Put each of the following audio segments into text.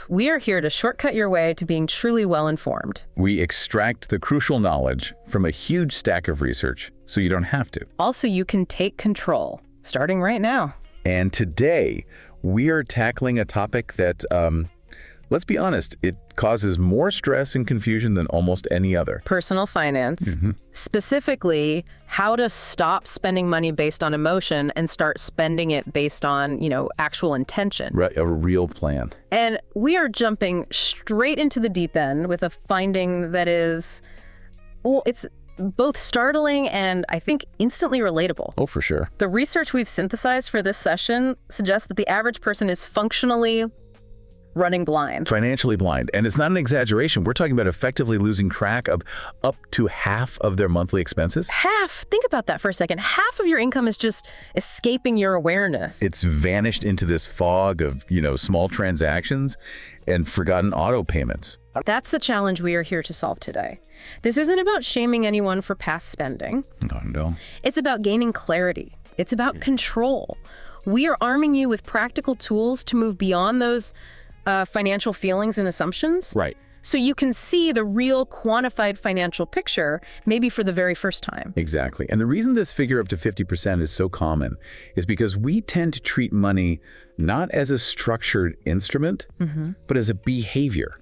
We are here to shortcut your way to being truly well-informed. We extract the crucial knowledge from a huge stack of research so you don't have to. Also, you can take control, starting right now. And today, we are tackling a topic that, let's be honest, it causes more stress and confusion than almost any other. Personal finance. Specifically, how to stop spending money based on emotion and start spending it based on, actual intention. Right, a real plan. And we are jumping straight into the deep end with a finding that is, well, it's both startling and I think instantly relatable. Oh, for sure. The research we've synthesized for this session suggests that the average person is functionally running blind. Financially blind. And it's not an exaggeration. We're talking about effectively losing track of up to half of their monthly expenses. Half? Think about that for a second. Half of your income is just escaping your awareness. It's vanished into this fog of, small transactions and forgotten auto payments. That's the challenge we are here to solve today. This isn't about shaming anyone for past spending. No. It's about gaining clarity. It's about control. We are arming you with practical tools to move beyond those financial feelings and assumptions. Right. So you can see the real quantified financial picture, maybe for the very first time. Exactly. And the reason this figure up to 50% is so common is because we tend to treat money not as a structured instrument, but as a behavior.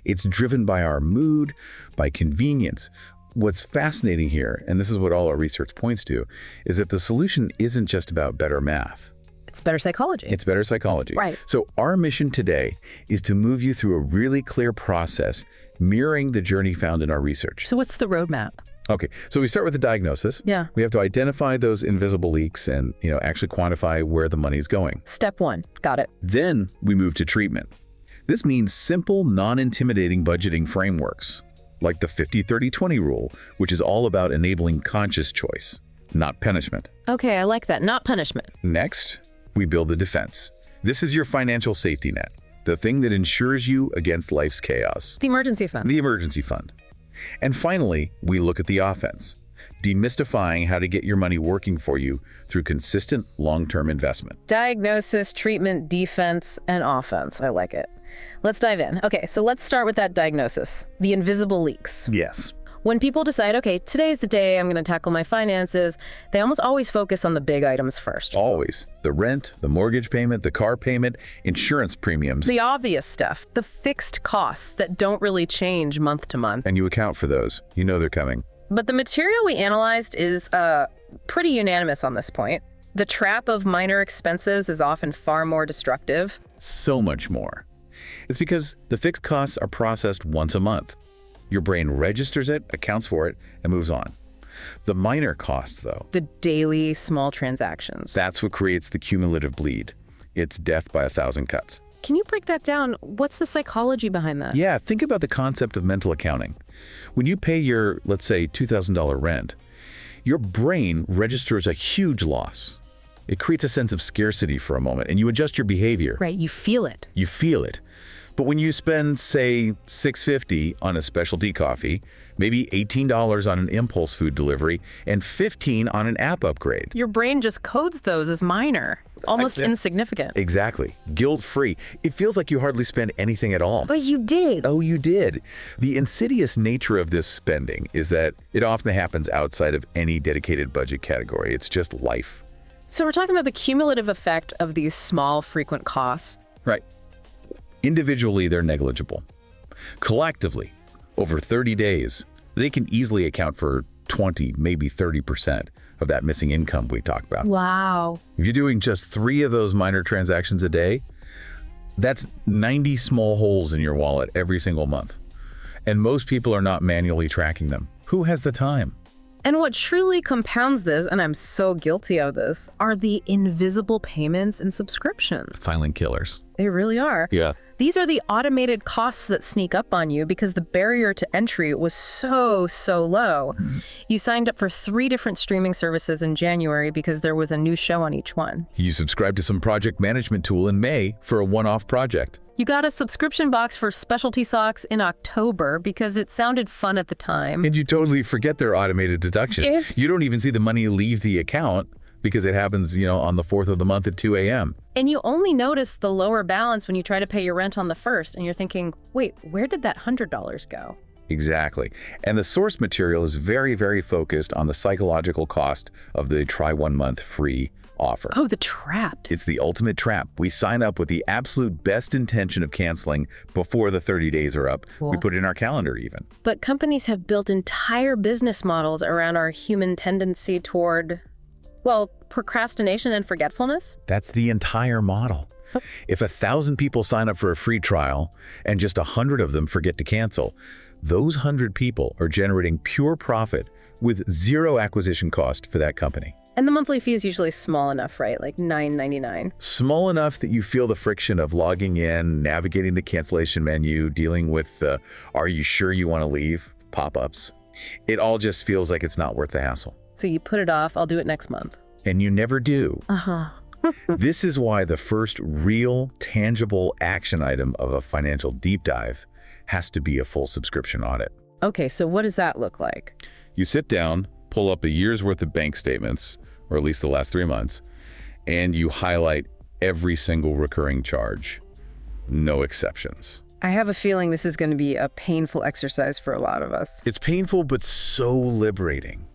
It's driven by our mood, by convenience. What's fascinating here, and this is what all our research points to, is that the solution isn't just about better math. It's better psychology. It's better psychology. Right. So our mission today is to move you through a really clear process mirroring the journey found in our research. So what's the roadmap? Okay, so we start with the diagnosis. Yeah. We have to identify those invisible leaks and, actually quantify where the money's going. Step 1. Got it. Then we move to treatment. This means simple, non-intimidating budgeting frameworks, like the 50-30-20 rule, which is all about enabling conscious choice, not punishment. Okay, I like that. Not punishment. Next, we build the defense. This is your financial safety net, the thing that insures you against life's chaos. The emergency fund. The emergency fund. And finally, we look at the offense, demystifying how to get your money working for you through consistent long-term investment. Diagnosis, treatment, defense, and offense. I like it. Let's dive in. Okay, so let's start with that diagnosis, the invisible leaks. Yes. When people decide, okay, today's the day I'm going to tackle my finances, they almost always focus on the big items first. Always. The rent, the mortgage payment, the car payment, insurance premiums. The obvious stuff, the fixed costs that don't really change month to month. And you account for those. You know they're coming. But the material we analyzed is pretty unanimous on this point. The trap of minor expenses is often far more destructive. So much more. It's because the fixed costs are processed once a month. Your brain registers it, accounts for it, and moves on. The minor costs, though, The daily small transactions. that's what creates the cumulative bleed. It's death by 1,000 cuts. Can you break that down? What's the psychology behind that? Yeah, think about the concept of mental accounting. When you pay your, let's say, $2,000 rent, your brain registers a huge loss. It creates a sense of scarcity for a moment, and you adjust your behavior. Right, you feel it. You feel it. But when you spend, say, $6.50 on a specialty coffee, maybe $18 on an impulse food delivery, and $15 on an app upgrade. Your brain just codes those as minor, almost insignificant. Exactly. Guilt-free. It feels like you hardly spend anything at all. But you did. Oh, you did. The insidious nature of this spending is that it often happens outside of any dedicated budget category. It's just life. So we're talking about the cumulative effect of these small, frequent costs. Right. Individually, they're negligible. Collectively, over 30 days, they can easily account for 20, maybe 30% of that missing income we talked about. Wow. If you're doing just 3 of those minor transactions a day, that's 90 small holes in your wallet every single month. And most people are not manually tracking them. Who has the time? And what truly compounds this, and I'm so guilty of this, are the invisible payments and subscriptions. Silent killers. They really are. Yeah. These are the automated costs that sneak up on you because the barrier to entry was so low. You signed up for 3 different streaming services in January because there was a new show on each one. You subscribed to some project management tool in May for a one-off project. You got a subscription box for specialty socks in October because it sounded fun at the time. And you totally forget their automated deduction. You don't even see the money leave the account because it happens, on the 4th of the month at 2 a.m. And you only notice the lower balance when you try to pay your rent on the 1st, and you're thinking, wait, where did that $100 go? Exactly. And the source material is very, very focused on the psychological cost of the try 1 month free offer. Oh, the trap. It's the ultimate trap. We sign up with the absolute best intention of canceling before the 30 days are up. Cool. We put it in our calendar even. But companies have built entire business models around our human tendency toward, procrastination and forgetfulness. That's the entire model. If 1,000 people sign up for a free trial and just 100 of them forget to cancel, those 100 people are generating pure profit with zero acquisition cost for that company. And the monthly fee is usually small enough, right? Like $9.99. Small enough that you feel the friction of logging in, navigating the cancellation menu, dealing with the "are you sure you want to leave" pop-ups. It all just feels like it's not worth the hassle. So you put it off, I'll do it next month. And you never do. Uh-huh. This is why the first real, tangible action item of a financial deep dive has to be a full subscription audit. Okay, so what does that look like? You sit down, pull up a year's worth of bank statements, or at least the last 3 months, and you highlight every single recurring charge. No exceptions. I have a feeling this is going to be a painful exercise for a lot of us. It's painful, but so liberating.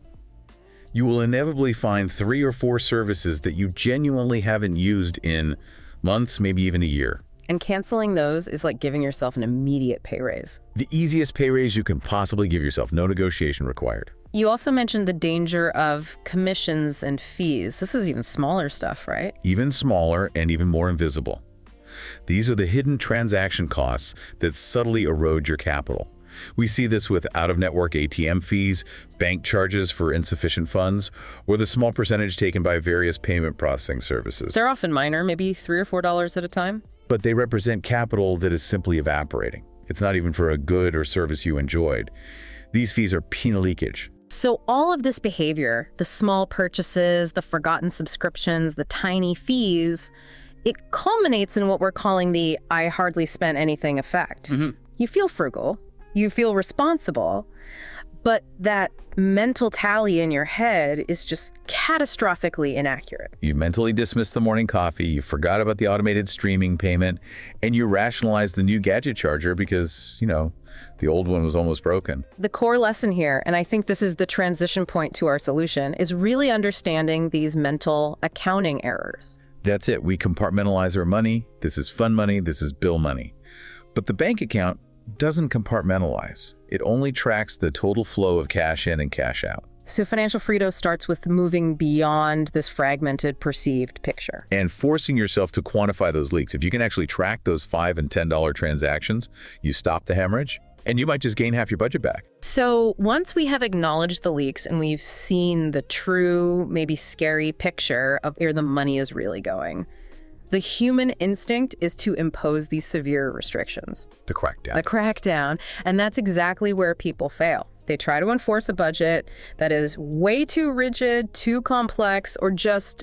You will inevitably find 3 or 4 services that you genuinely haven't used in months, maybe even a year. And canceling those is like giving yourself an immediate pay raise. The easiest pay raise you can possibly give yourself, no negotiation required. You also mentioned the danger of commissions and fees. This is even smaller stuff, right? Even smaller and even more invisible. These are the hidden transaction costs that subtly erode your capital. We see this with out-of-network ATM fees, bank charges for insufficient funds, or the small percentage taken by various payment processing services. They're often minor, maybe $3 or $4 at a time. But they represent capital that is simply evaporating. It's not even for a good or service you enjoyed. These fees are penal leakage. So all of this behavior, the small purchases, the forgotten subscriptions, the tiny fees, it culminates in what we're calling the "I hardly spent anything" effect. You feel frugal, you feel responsible, but that mental tally in your head is just catastrophically inaccurate. You mentally dismissed the morning coffee, you forgot about the automated streaming payment, and you rationalized the new gadget charger because, the old one was almost broken. The core lesson here, and I think this is the transition point to our solution, is really understanding these mental accounting errors. That's it. We compartmentalize our money. This is fun money. This is bill money. But the bank account doesn't compartmentalize. It only tracks the total flow of cash in and cash out. So financial freedom starts with moving beyond this fragmented perceived picture. And forcing yourself to quantify those leaks. If you can actually track those $5 and $10 transactions, you stop the hemorrhage, and you might just gain half your budget back. So once we have acknowledged the leaks and we've seen the true, maybe scary picture of where the money is really going, the human instinct is to impose these severe restrictions. The crackdown. The crackdown. And that's exactly where people fail. They try to enforce a budget that is way too rigid, too complex, or just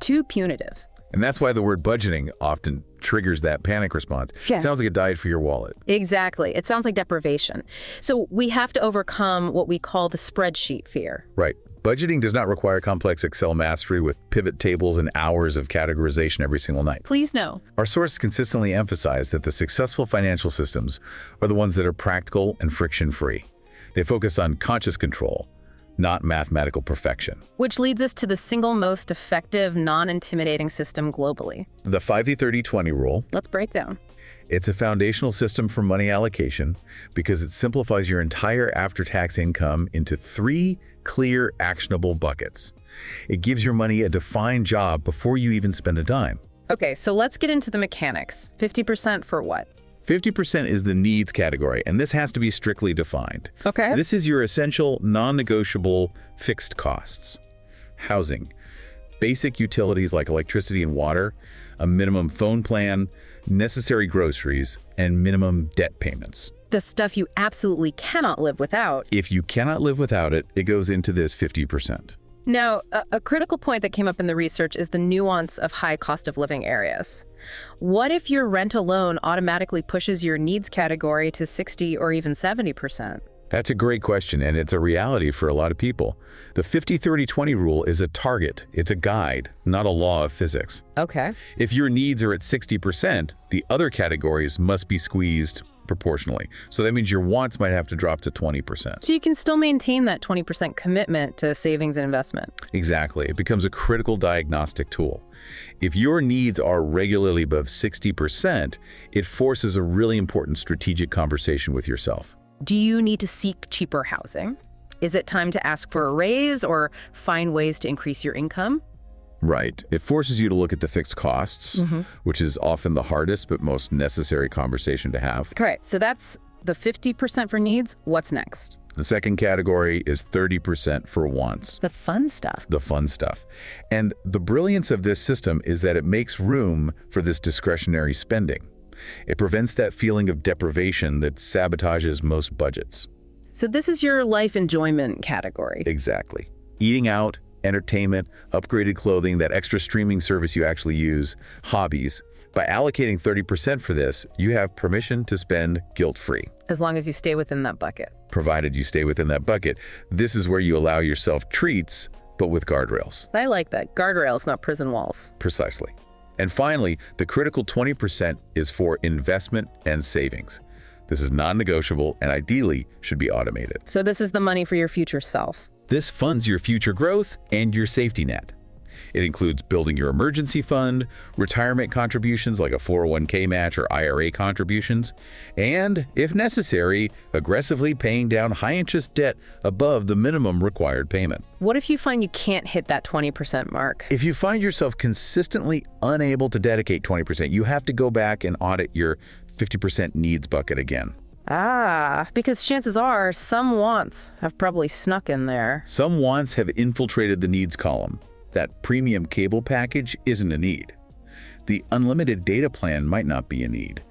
too punitive. And that's why the word budgeting often triggers that panic response. Yeah. It sounds like a diet for your wallet. Exactly. It sounds like deprivation. So we have to overcome what we call the spreadsheet fear. Right. Budgeting does not require complex Excel mastery with pivot tables and hours of categorization every single night. Please no. Our sources consistently emphasize that the successful financial systems are the ones that are practical and friction-free. They focus on conscious control, not mathematical perfection. Which leads us to the single most effective, non-intimidating system globally. The 5-30-20 rule. Let's break down. It's a foundational system for money allocation because it simplifies your entire after-tax income into 3 clear, actionable buckets. It gives your money a defined job before you even spend a dime. Okay, so let's get into the mechanics. 50% for what? 50% is the needs category, and this has to be strictly defined. Okay. This is your essential, non-negotiable fixed costs. Housing, basic utilities like electricity and water, a minimum phone plan, necessary groceries, and minimum debt payments. The stuff you absolutely cannot live without. If you cannot live without it, it goes into this 50%. Now, a critical point that came up in the research is the nuance of high cost of living areas. What if your rent alone automatically pushes your needs category to 60 or even 70%? That's a great question, and it's a reality for a lot of people. The 50-30-20 rule is a target. It's a guide, not a law of physics. Okay. If your needs are at 60%, the other categories must be squeezed proportionally. So that means your wants might have to drop to 20%. So you can still maintain that 20% commitment to savings and investment. Exactly. It becomes a critical diagnostic tool. If your needs are regularly above 60%, it forces a really important strategic conversation with yourself. Do you need to seek cheaper housing? Is it time to ask for a raise or find ways to increase your income? Right. It forces you to look at the fixed costs, which is often the hardest but most necessary conversation to have. Correct. So that's the 50% for needs. What's next? The second category is 30% for wants. The fun stuff. The fun stuff. And the brilliance of this system is that it makes room for this discretionary spending. It prevents that feeling of deprivation that sabotages most budgets. So this is your life enjoyment category. Exactly. Eating out, entertainment, upgraded clothing, that extra streaming service you actually use, hobbies. By allocating 30% for this, you have permission to spend guilt-free. As long as you stay within that bucket. Provided you stay within that bucket. This is where you allow yourself treats, but with guardrails. I like that. Guardrails, not prison walls. Precisely. And finally, the critical 20% is for investment and savings. This is non-negotiable and ideally should be automated. So this is the money for your future self. This funds your future growth and your safety net. It includes building your emergency fund, retirement contributions like a 401k match or IRA contributions, and, if necessary, aggressively paying down high-interest debt above the minimum required payment. What if you find you can't hit that 20% mark? If you find yourself consistently unable to dedicate 20%, you have to go back and audit your 50% needs bucket again. Because chances are some wants have probably snuck in there. Some wants have infiltrated the needs column. That premium cable package isn't a need. The unlimited data plan might not be a need.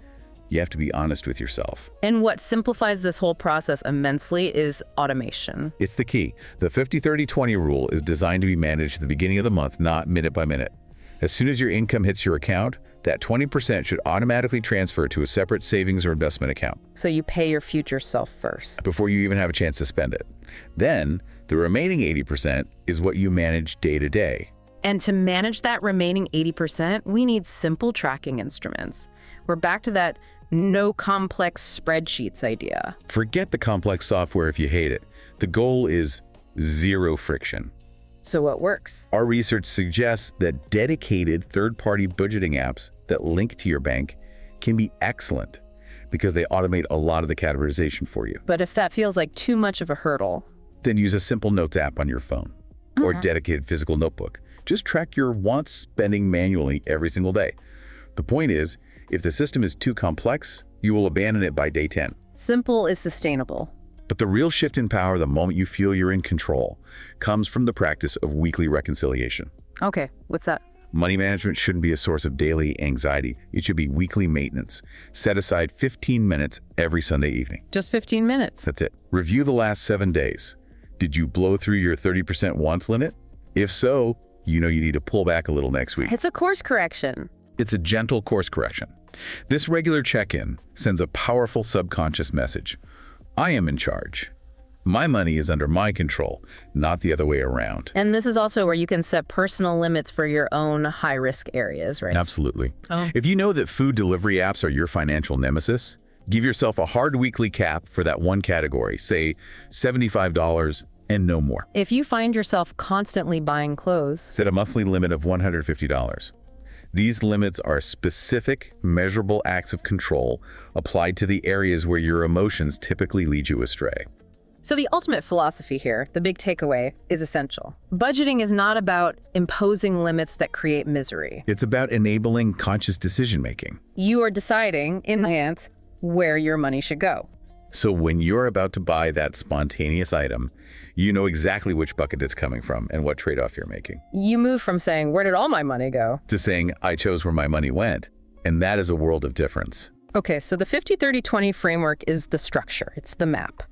You have to be honest with yourself. And what simplifies this whole process immensely is automation. It's the key. The 50-30-20 rule is designed to be managed at the beginning of the month, not minute by minute. As soon as your income hits your account, that 20% should automatically transfer to a separate savings or investment account. So you pay your future self first. Before you even have a chance to spend it. Then, the remaining 80% is what you manage day to day. And to manage that remaining 80%, we need simple tracking instruments. We're back to that no complex spreadsheets idea. Forget the complex software if you hate it. The goal is zero friction. So what works? Our research suggests that dedicated third-party budgeting apps that link to your bank can be excellent because they automate a lot of the categorization for you. But if that feels like too much of a hurdle, then use a simple notes app on your phone or a dedicated physical notebook. Just track your wants spending manually every single day. The point is, if the system is too complex, you will abandon it by day 10. Simple is sustainable. But the real shift in power the moment you feel you're in control comes from the practice of weekly reconciliation. Okay, what's that? Money management shouldn't be a source of daily anxiety. It should be weekly maintenance. Set aside 15 minutes every Sunday evening. Just 15 minutes. That's it. Review the last 7 days. Did you blow through your 30% wants limit? If so, you know you need to pull back a little next week. It's a course correction. It's a gentle course correction. This regular check-in sends a powerful subconscious message. I am in charge. My money is under my control, not the other way around. And this is also where you can set personal limits for your own high-risk areas, right? Absolutely. If you know that food delivery apps are your financial nemesis, give yourself a hard weekly cap for that one category, say $75 and no more. If you find yourself constantly buying clothes, set a monthly limit of $150. These limits are specific, measurable acts of control applied to the areas where your emotions typically lead you astray. So the ultimate philosophy here, the big takeaway, is essential. Budgeting is not about imposing limits that create misery. It's about enabling conscious decision-making. You are deciding, in the end, where your money should go. So when you're about to buy that spontaneous item, you know exactly which bucket it's coming from and what trade-off you're making. You move from saying, where did all my money go? To saying, I chose where my money went. And that is a world of difference. Okay, so the 50-30-20 framework is the structure. It's the map.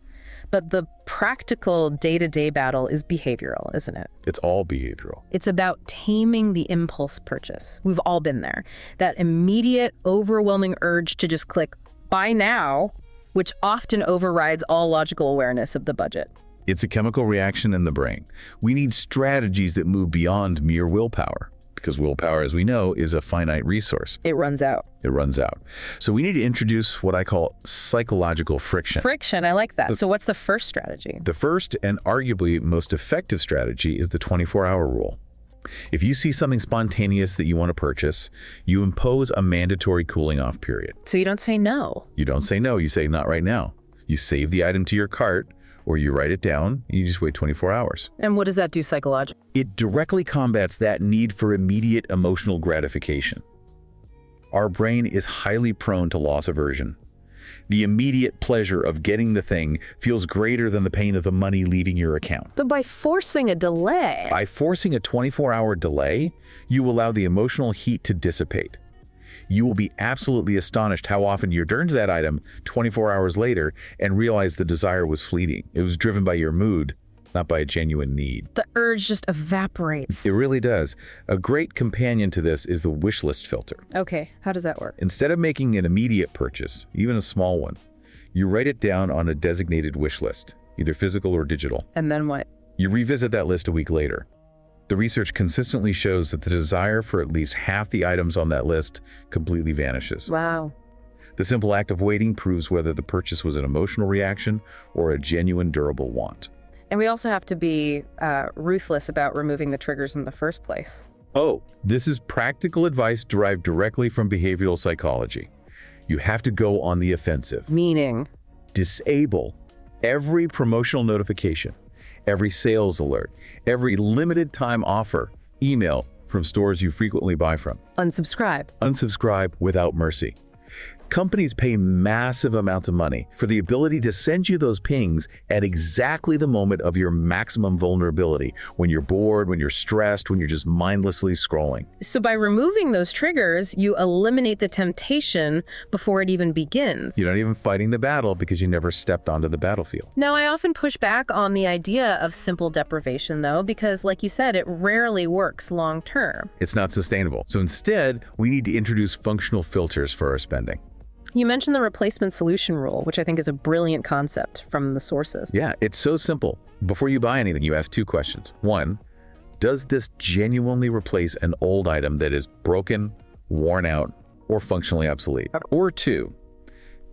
But the practical day-to-day battle is behavioral, isn't it? It's all behavioral. It's about taming the impulse purchase. We've all been there. That immediate, overwhelming urge to just click buy now which often overrides all logical awareness of the budget. It's a chemical reaction in the brain. We need strategies that move beyond mere willpower, because willpower, as we know, is a finite resource. It runs out. It runs out. So we need to introduce what I call psychological friction. Friction, I like that. So what's the first strategy? The first and arguably most effective strategy is the 24-hour rule. If you see something spontaneous that you want to purchase, you impose a mandatory cooling off period. So you don't say no. You don't say no, you say not right now. You save the item to your cart, or you write it down, and you just wait 24 hours. And what does that do psychologically? It directly combats that need for immediate emotional gratification. Our brain is highly prone to loss aversion. The immediate pleasure of getting the thing feels greater than the pain of the money leaving your account. But by forcing a delay... By forcing a 24-hour delay, you allow the emotional heat to dissipate. You will be absolutely astonished how often you turn to that item 24 hours later and realize the desire was fleeting. It was driven by your mood, not by a genuine need. The urge just evaporates. It really does. A great companion to this is the wish list filter. Okay, how does that work? Instead of making an immediate purchase, even a small one, you write it down on a designated wish list, either physical or digital. And then what? You revisit that list a week later. The research consistently shows that the desire for at least half the items on that list completely vanishes. Wow. The simple act of waiting proves whether the purchase was an emotional reaction or a genuine durable want. And we also have to be ruthless about removing the triggers in the first place. Oh, this is practical advice derived directly from behavioral psychology. You have to go on the offensive. Meaning? Disable every promotional notification, every sales alert, every limited time offer, email from stores you frequently buy from. Unsubscribe. Unsubscribe without mercy. Companies pay massive amounts of money for the ability to send you those pings at exactly the moment of your maximum vulnerability, when you're bored, when you're stressed, when you're just mindlessly scrolling. So by removing those triggers, you eliminate the temptation before it even begins. You're not even fighting the battle because you never stepped onto the battlefield. Now, I often push back on the idea of simple deprivation, though, because like you said, it rarely works long term. It's not sustainable. So instead, we need to introduce functional filters for our spending. You mentioned the replacement solution rule, which I think is a brilliant concept from the sources. Yeah, it's so simple. Before you buy anything, you ask two questions. One, does this genuinely replace an old item that is broken, worn out, or functionally obsolete? Or two,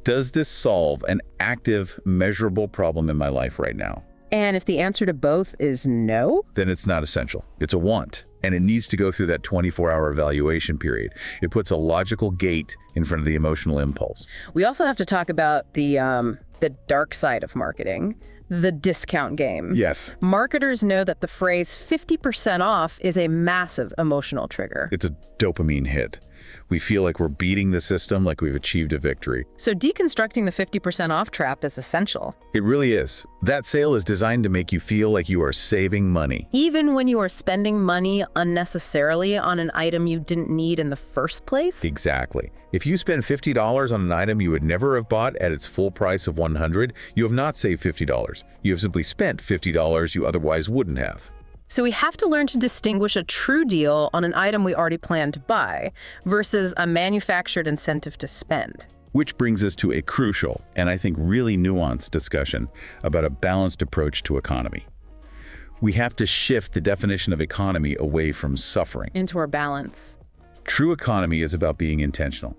does this solve an active, measurable problem in my life right now? And if the answer to both is no? Then it's not essential. It's a want. And it needs to go through that 24-hour evaluation period. It puts a logical gate in front of the emotional impulse. We also have to talk about the dark side of marketing, the discount game. Yes. Marketers know that the phrase 50% off is a massive emotional trigger. It's a dopamine hit. We feel like we're beating the system, like we've achieved a victory. So deconstructing the 50% off trap is essential. It really is. That sale is designed to make you feel like you are saving money. Even when you are spending money unnecessarily on an item you didn't need in the first place? Exactly. If you spend $50 on an item you would never have bought at its full price of $100, you have not saved $50. You have simply spent $50 you otherwise wouldn't have. So we have to learn to distinguish a true deal on an item we already planned to buy versus a manufactured incentive to spend. Which brings us to a crucial, and I think really nuanced discussion about a balanced approach to economy. We have to shift the definition of economy away from suffering. Into our balance. True economy is about being intentional.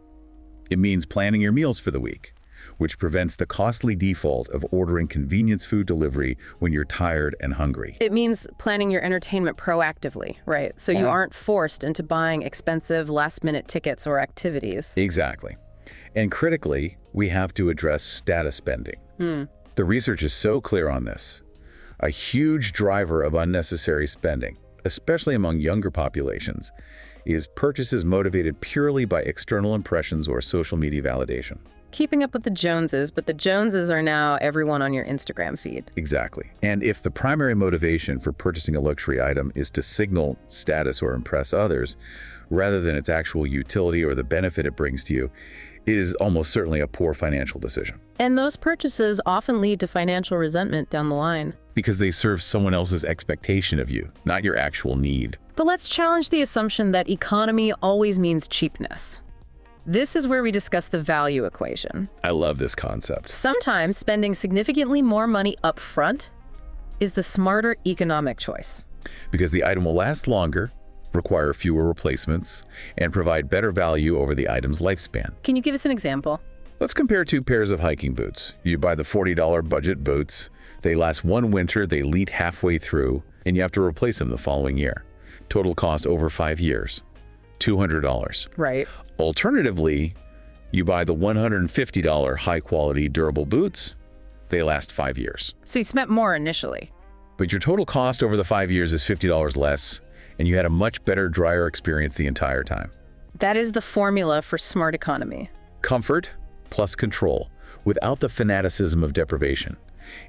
It means planning your meals for the week, which prevents the costly default of ordering convenience food delivery when you're tired and hungry. It means planning your entertainment proactively, right? So you aren't forced into buying expensive last-minute tickets or activities. Exactly. And critically, we have to address status spending. The research is so clear on this. A huge driver of unnecessary spending, especially among younger populations, is purchases motivated purely by external impressions or social media validation. Keeping up with the Joneses, but the Joneses are now everyone on your Instagram feed. Exactly. And if the primary motivation for purchasing a luxury item is to signal status or impress others, rather than its actual utility or the benefit it brings to you, it is almost certainly a poor financial decision. And those purchases often lead to financial resentment down the line. Because they serve someone else's expectation of you, not your actual need. But let's challenge the assumption that economy always means cheapness. This is where we discuss the value equation. I love this concept. Sometimes spending significantly more money up front is the smarter economic choice. Because the item will last longer, require fewer replacements, and provide better value over the item's lifespan. Can you give us an example? Let's compare two pairs of hiking boots. You buy the $40 budget boots. They last one winter, they leak halfway through, and you have to replace them the following year. Total cost over 5 years, $200. Right. Alternatively, you buy the $150 high-quality durable boots. They last 5 years. So you spent more initially. But your total cost over the 5 years is $50 less, and you had a much better dryer experience the entire time. That is the formula for smart economy. Comfort plus control, without the fanaticism of deprivation.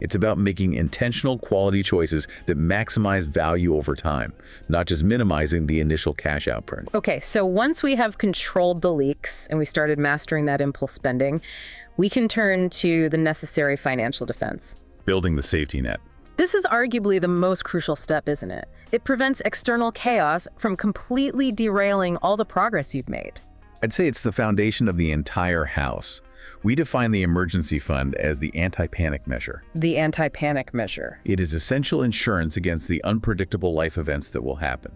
It's about making intentional quality choices that maximize value over time, not just minimizing the initial cash outburn. Okay, so once we have controlled the leaks and we started mastering that impulse spending, we can turn to the necessary financial defense. Building the safety net. This is arguably the most crucial step, isn't it? It prevents external chaos from completely derailing all the progress you've made. I'd say it's the foundation of the entire house. We define the emergency fund as the anti-panic measure. The anti-panic measure. It is essential insurance against the unpredictable life events that will happen.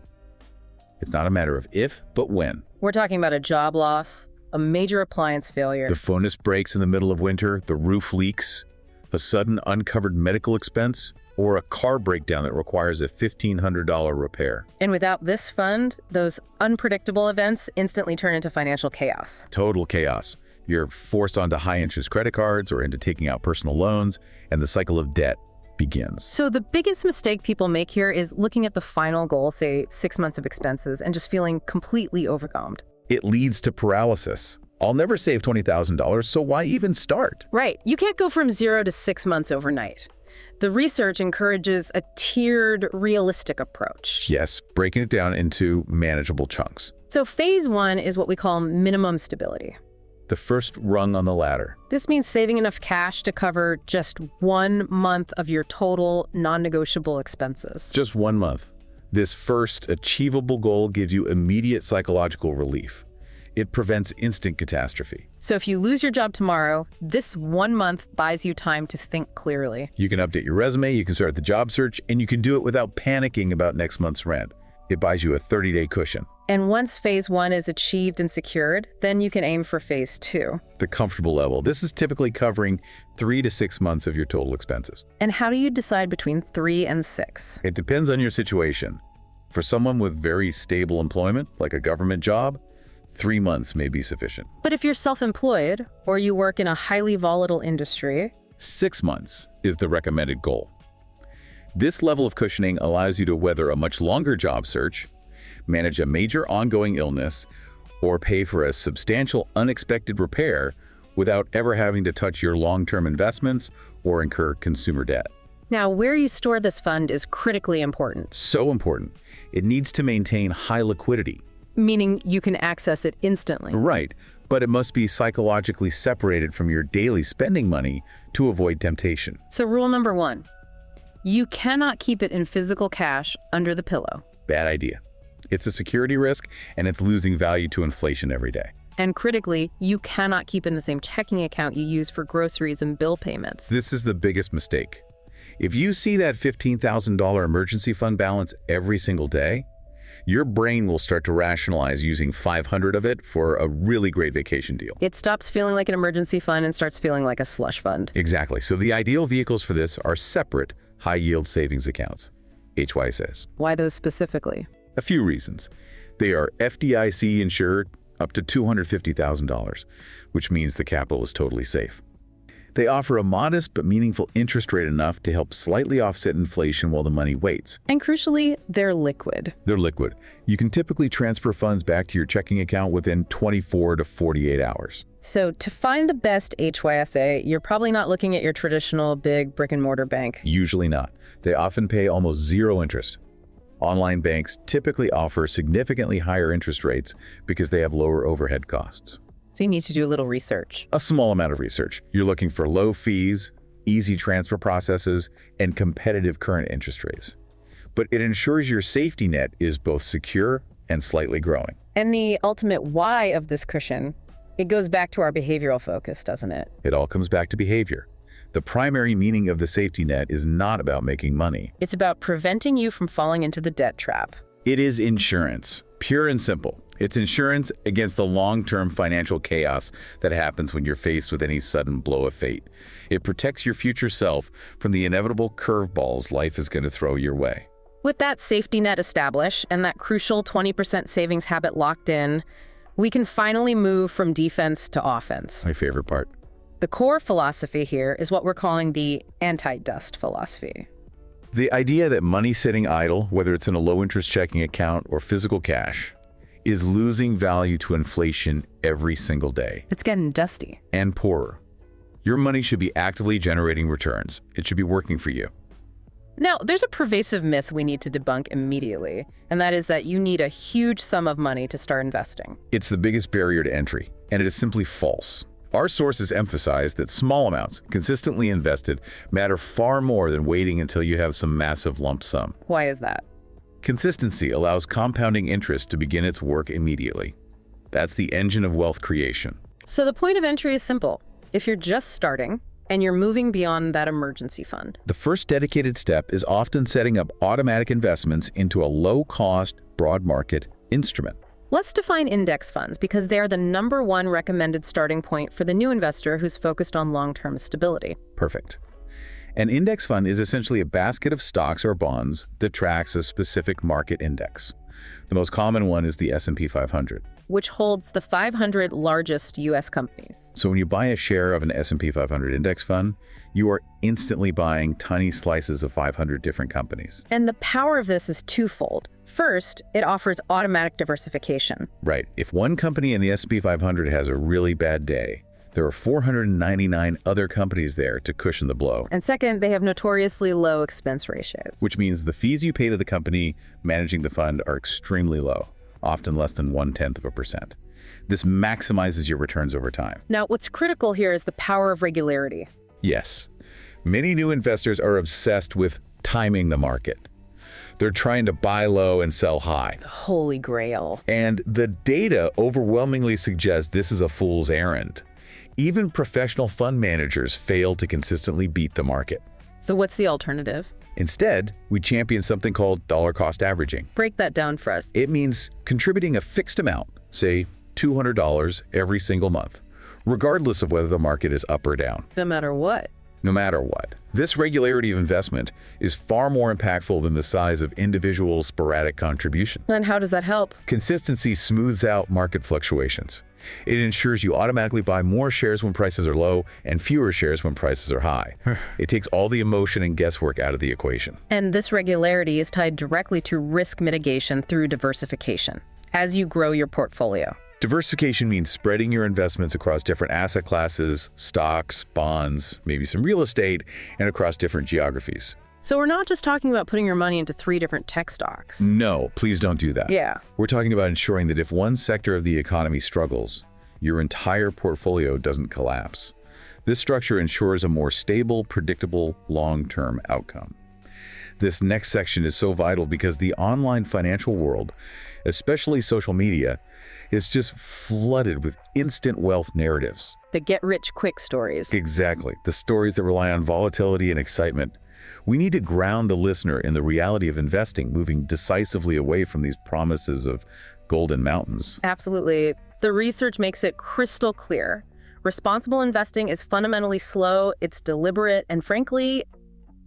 It's not a matter of if, but when. We're talking about a job loss, a major appliance failure. The furnace breaks in the middle of winter, the roof leaks, a sudden uncovered medical expense, or a car breakdown that requires a $1,500 repair. And without this fund, those unpredictable events instantly turn into financial chaos. Total chaos. You're forced onto high-interest credit cards or into taking out personal loans, and the cycle of debt begins. So the biggest mistake people make here is looking at the final goal, say 6 months of expenses, and just feeling completely overwhelmed. It leads to paralysis. I'll never save $20,000, so why even start? Right. You can't go from 0 to 6 months overnight. The research encourages a tiered, realistic approach. Yes, breaking it down into manageable chunks. So phase 1 is what we call minimum stability. The first rung on the ladder. This means saving enough cash to cover just 1 month of your total non-negotiable expenses. Just 1 month. This first achievable goal gives you immediate psychological relief. It prevents instant catastrophe. So if you lose your job tomorrow, this 1 month buys you time to think clearly. You can update your resume, you can start the job search, and you can do it without panicking about next month's rent. It buys you a 30-day cushion. And once phase 1 is achieved and secured, then you can aim for phase 2. The comfortable level. This is typically covering 3 to 6 months of your total expenses. And how do you decide between 3 and 6? It depends on your situation. For someone with very stable employment, like a government job, 3 months may be sufficient. But if you're self-employed or you work in a highly volatile industry, 6 months is the recommended goal. This level of cushioning allows you to weather a much longer job search, manage a major ongoing illness, or pay for a substantial unexpected repair without ever having to touch your long-term investments or incur consumer debt. Now, where you store this fund is critically important. So important. It needs to maintain high liquidity. Meaning you can access it instantly. Right, but it must be psychologically separated from your daily spending money to avoid temptation. So rule number 1, you cannot keep it in physical cash under the pillow. Bad idea. It's a security risk, and it's losing value to inflation every day. And critically, you cannot keep in the same checking account you use for groceries and bill payments. This is the biggest mistake. If you see that $15,000 emergency fund balance every single day, your brain will start to rationalize using 500 of it for a really great vacation deal. It stops feeling like an emergency fund and starts feeling like a slush fund. Exactly. So the ideal vehicles for this are separate high-yield savings accounts, HYSAs. Why those specifically? A few reasons. They are FDIC insured up to $250,000, which means the capital is totally safe. They offer a modest but meaningful interest rate enough to help slightly offset inflation while the money waits. And crucially, they're liquid. They're liquid. You can typically transfer funds back to your checking account within 24 to 48 hours. So to find the best HYSA, you're probably not looking at your traditional big brick-and-mortar bank. Usually not. They often pay almost zero interest. Online banks typically offer significantly higher interest rates because they have lower overhead costs. So you need to do a little research. A small amount of research. You're looking for low fees, easy transfer processes, and competitive current interest rates. But it ensures your safety net is both secure and slightly growing. And the ultimate why of this cushion It goes back to our behavioral focus, doesn't it? It all comes back to behavior. The primary meaning of the safety net is not about making money. It's about preventing you from falling into the debt trap. It is insurance, pure and simple. It's insurance against the long-term financial chaos that happens when you're faced with any sudden blow of fate. It protects your future self from the inevitable curveballs life is going to throw your way. With that safety net established and that crucial 20% savings habit locked in, we can finally move from defense to offense. My favorite part. The core philosophy here is what we're calling the anti-dust philosophy. The idea that money sitting idle, whether it's in a low-interest checking account or physical cash, is losing value to inflation every single day. It's getting dusty. And poorer. Your money should be actively generating returns. It should be working for you. Now, there's a pervasive myth we need to debunk immediately, and that is that you need a huge sum of money to start investing. It's the biggest barrier to entry, and it is simply false. Our sources emphasize that small amounts, consistently invested, matter far more than waiting until you have some massive lump sum. Why is that? Consistency allows compounding interest to begin its work immediately. That's the engine of wealth creation. So the point of entry is simple. If you're just starting, and you're moving beyond that emergency fund. The first dedicated step is often setting up automatic investments into a low-cost, broad market instrument. Let's define index funds because they're the #1 recommended starting point for the new investor who's focused on long-term stability. Perfect. An index fund is essentially a basket of stocks or bonds that tracks a specific market index. The most common one is the S&P 500. Which holds the 500 largest U.S. companies. So when you buy a share of an S&P 500 index fund, you are instantly buying tiny slices of 500 different companies. And the power of this is twofold. First, it offers automatic diversification. Right. If one company in the S&P 500 has a really bad day, there are 499 other companies there to cushion the blow. And second, they have notoriously low expense ratios. Which means the fees you pay to the company managing the fund are extremely low, often less than 0.1%. This maximizes your returns over time. Now, what's critical here is the power of regularity. Yes. Many new investors are obsessed with timing the market. They're trying to buy low and sell high. The holy grail. And the data overwhelmingly suggests this is a fool's errand. Even professional fund managers fail to consistently beat the market. So what's the alternative? Instead, we champion something called dollar-cost averaging. Break that down for us. It means contributing a fixed amount, say $200 every single month, regardless of whether the market is up or down. No matter what. No matter what. This regularity of investment is far more impactful than the size of individual sporadic contribution. And how does that help? Consistency smooths out market fluctuations. It ensures you automatically buy more shares when prices are low and fewer shares when prices are high. It takes all the emotion and guesswork out of the equation. And this regularity is tied directly to risk mitigation through diversification as you grow your portfolio. Diversification means spreading your investments across different asset classes, stocks, bonds, maybe some real estate, and across different geographies. So we're not just talking about putting your money into 3 different tech stocks. No, please don't do that. Yeah. We're talking about ensuring that if one sector of the economy struggles, your entire portfolio doesn't collapse. This structure ensures a more stable, predictable, long-term outcome. This next section is so vital because the online financial world, especially social media, is just flooded with instant wealth narratives. The get-rich-quick stories. Exactly. The stories that rely on volatility and excitement. We need to ground the listener in the reality of investing, moving decisively away from these promises of golden mountains. Absolutely. The research makes it crystal clear. Responsible investing is fundamentally slow, it's deliberate, and frankly,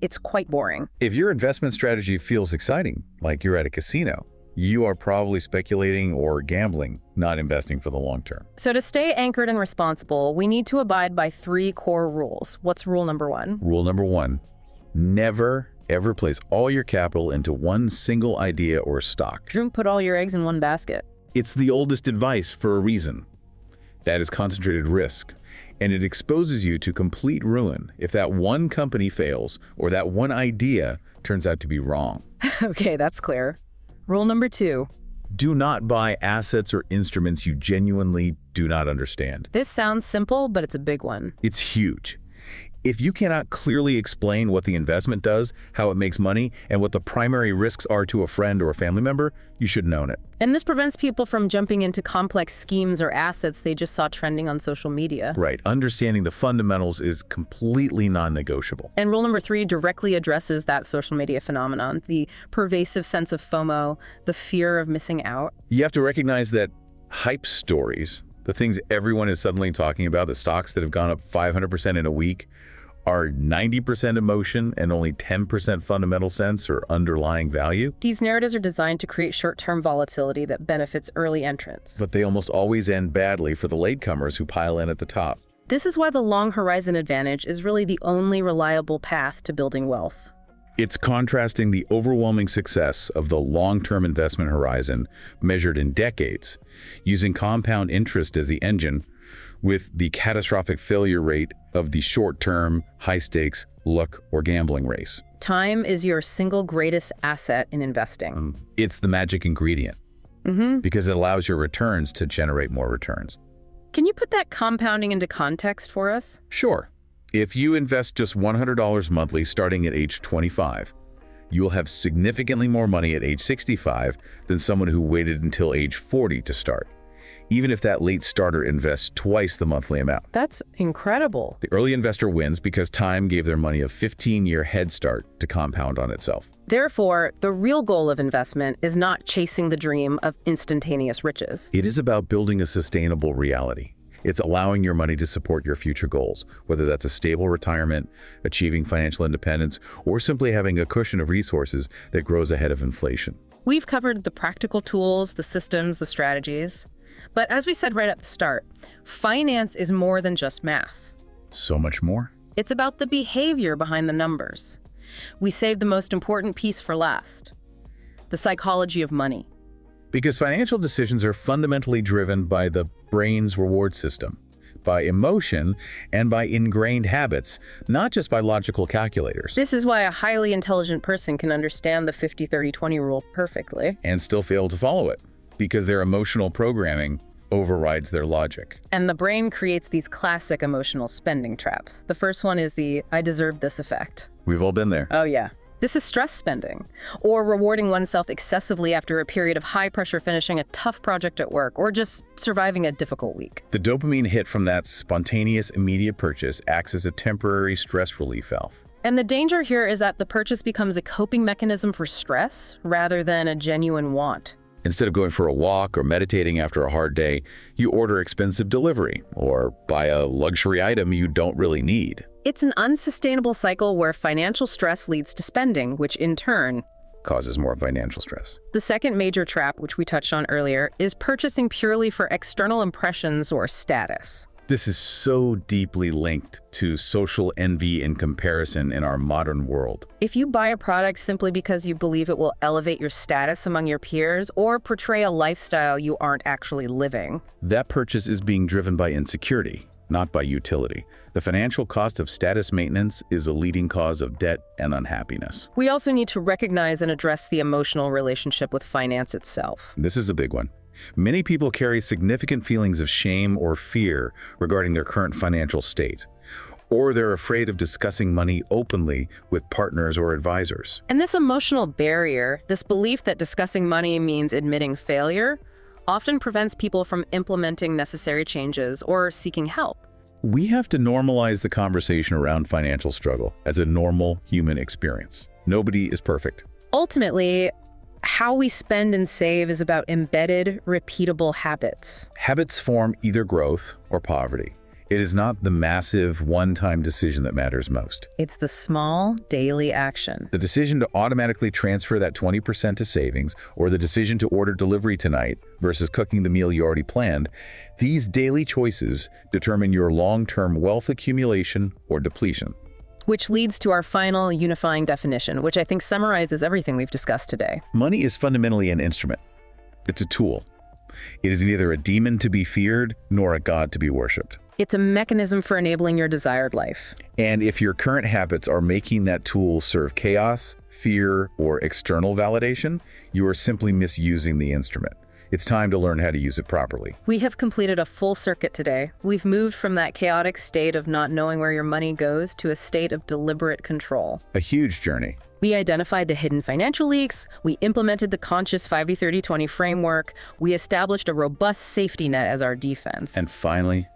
it's quite boring. If your investment strategy feels exciting, like you're at a casino, you are probably speculating or gambling, not investing for the long term. So to stay anchored and responsible, we need to abide by 3 core rules. What's rule number 1? Rule number 1, never, ever place all your capital into one single idea or stock. Don't put all your eggs in one basket. It's the oldest advice for a reason. That is concentrated risk, and it exposes you to complete ruin if that one company fails or that one idea turns out to be wrong. Okay, that's clear. Rule number 2. Do not buy assets or instruments you genuinely do not understand. This sounds simple, but it's a big one. It's huge. If you cannot clearly explain what the investment does, how it makes money, and what the primary risks are to a friend or a family member, you shouldn't own it. And this prevents people from jumping into complex schemes or assets they just saw trending on social media. Right. Understanding the fundamentals is completely non-negotiable. And rule number 3 directly addresses that social media phenomenon, the pervasive sense of FOMO, the fear of missing out. You have to recognize that hype stories, the things everyone is suddenly talking about, the stocks that have gone up 500% in a week, are 90% emotion and only 10% fundamental sense or underlying value. These narratives are designed to create short-term volatility that benefits early entrants. But they almost always end badly for the latecomers who pile in at the top. This is why the long horizon advantage is really the only reliable path to building wealth. It's contrasting the overwhelming success of the long-term investment horizon, measured in decades, using compound interest as the engine, with the catastrophic failure rate of the short-term, high-stakes luck or gambling race. Time is your single greatest asset in investing. It's the magic ingredient because it allows your returns to generate more returns. Can you put that compounding into context for us? Sure. If you invest just $100 monthly starting at age 25, you'll have significantly more money at age 65 than someone who waited until age 40 to start, even if that late starter invests twice the monthly amount. That's incredible. The early investor wins because time gave their money a 15-year head start to compound on itself. Therefore, the real goal of investment is not chasing the dream of instantaneous riches. It is about building a sustainable reality. It's allowing your money to support your future goals, whether that's a stable retirement, achieving financial independence, or simply having a cushion of resources that grows ahead of inflation. We've covered the practical tools, the systems, the strategies. But as we said right at the start, finance is more than just math. So much more. It's about the behavior behind the numbers. We saved the most important piece for last, the psychology of money. Because financial decisions are fundamentally driven by the brain's reward system, by emotion, and by ingrained habits, not just by logical calculators. This is why a highly intelligent person can understand the 50-30-20 rule perfectly. And still fail to follow it, because their emotional programming overrides their logic. And the brain creates these classic emotional spending traps. The first one is the "I deserve this" effect. We've all been there. Oh yeah. This is stress spending, or rewarding oneself excessively after a period of high pressure finishing a tough project at work, or just surviving a difficult week. The dopamine hit from that spontaneous, immediate purchase acts as a temporary stress relief valve. And the danger here is that the purchase becomes a coping mechanism for stress rather than a genuine want. Instead of going for a walk or meditating after a hard day, you order expensive delivery or buy a luxury item you don't really need. It's an unsustainable cycle where financial stress leads to spending, which in turn causes more financial stress. The second major trap, which we touched on earlier, is purchasing purely for external impressions or status. This is so deeply linked to social envy and comparison in our modern world. If you buy a product simply because you believe it will elevate your status among your peers or portray a lifestyle you aren't actually living, that purchase is being driven by insecurity, not by utility. The financial cost of status maintenance is a leading cause of debt and unhappiness. We also need to recognize and address the emotional relationship with finance itself. This is a big one. Many people carry significant feelings of shame or fear regarding their current financial state, or they're afraid of discussing money openly with partners or advisors. And this emotional barrier, this belief that discussing money means admitting failure, often prevents people from implementing necessary changes or seeking help. We have to normalize the conversation around financial struggle as a normal human experience. Nobody is perfect. Ultimately, how we spend and save is about embedded, repeatable habits. Habits form either growth or poverty. It is not the massive, one-time decision that matters most. It's the small, daily action. The decision to automatically transfer that 20% to savings, or the decision to order delivery tonight versus cooking the meal you already planned, these daily choices determine your long-term wealth accumulation or depletion. Which leads to our final unifying definition, which I think summarizes everything we've discussed today. Money is fundamentally an instrument. It's a tool. It is neither a demon to be feared nor a god to be worshipped. It's a mechanism for enabling your desired life. And if your current habits are making that tool serve chaos, fear, or external validation, you are simply misusing the instrument. It's time to learn how to use it properly. We have completed a full circuit today. We've moved from that chaotic state of not knowing where your money goes to a state of deliberate control. A huge journey. We identified the hidden financial leaks, we implemented the conscious 5E30-20 framework, we established a robust safety net as our defense. And finally,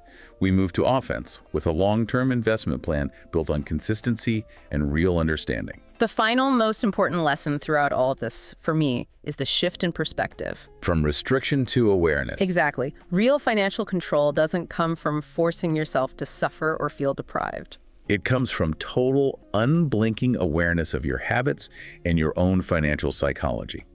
we move to offense with a long-term investment plan built on consistency and real understanding. The final, most important lesson throughout all of this, for me, is the shift in perspective. From restriction to awareness. Exactly. Real financial control doesn't come from forcing yourself to suffer or feel deprived. It comes from total, unblinking awareness of your habits and your own financial psychology.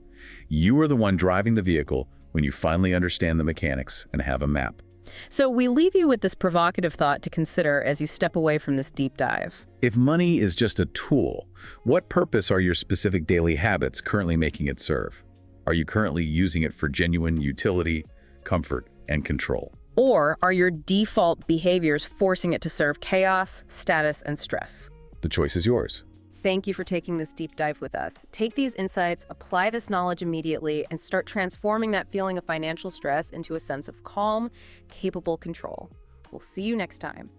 You are the one driving the vehicle when you finally understand the mechanics and have a map. So we leave you with this provocative thought to consider as you step away from this deep dive. If money is just a tool, what purpose are your specific daily habits currently making it serve? Are you currently using it for genuine utility, comfort, and control? Or are your default behaviors forcing it to serve chaos, status, and stress? The choice is yours. Thank you for taking this deep dive with us. Take these insights, apply this knowledge immediately, and start transforming that feeling of financial stress into a sense of calm, capable control. We'll see you next time.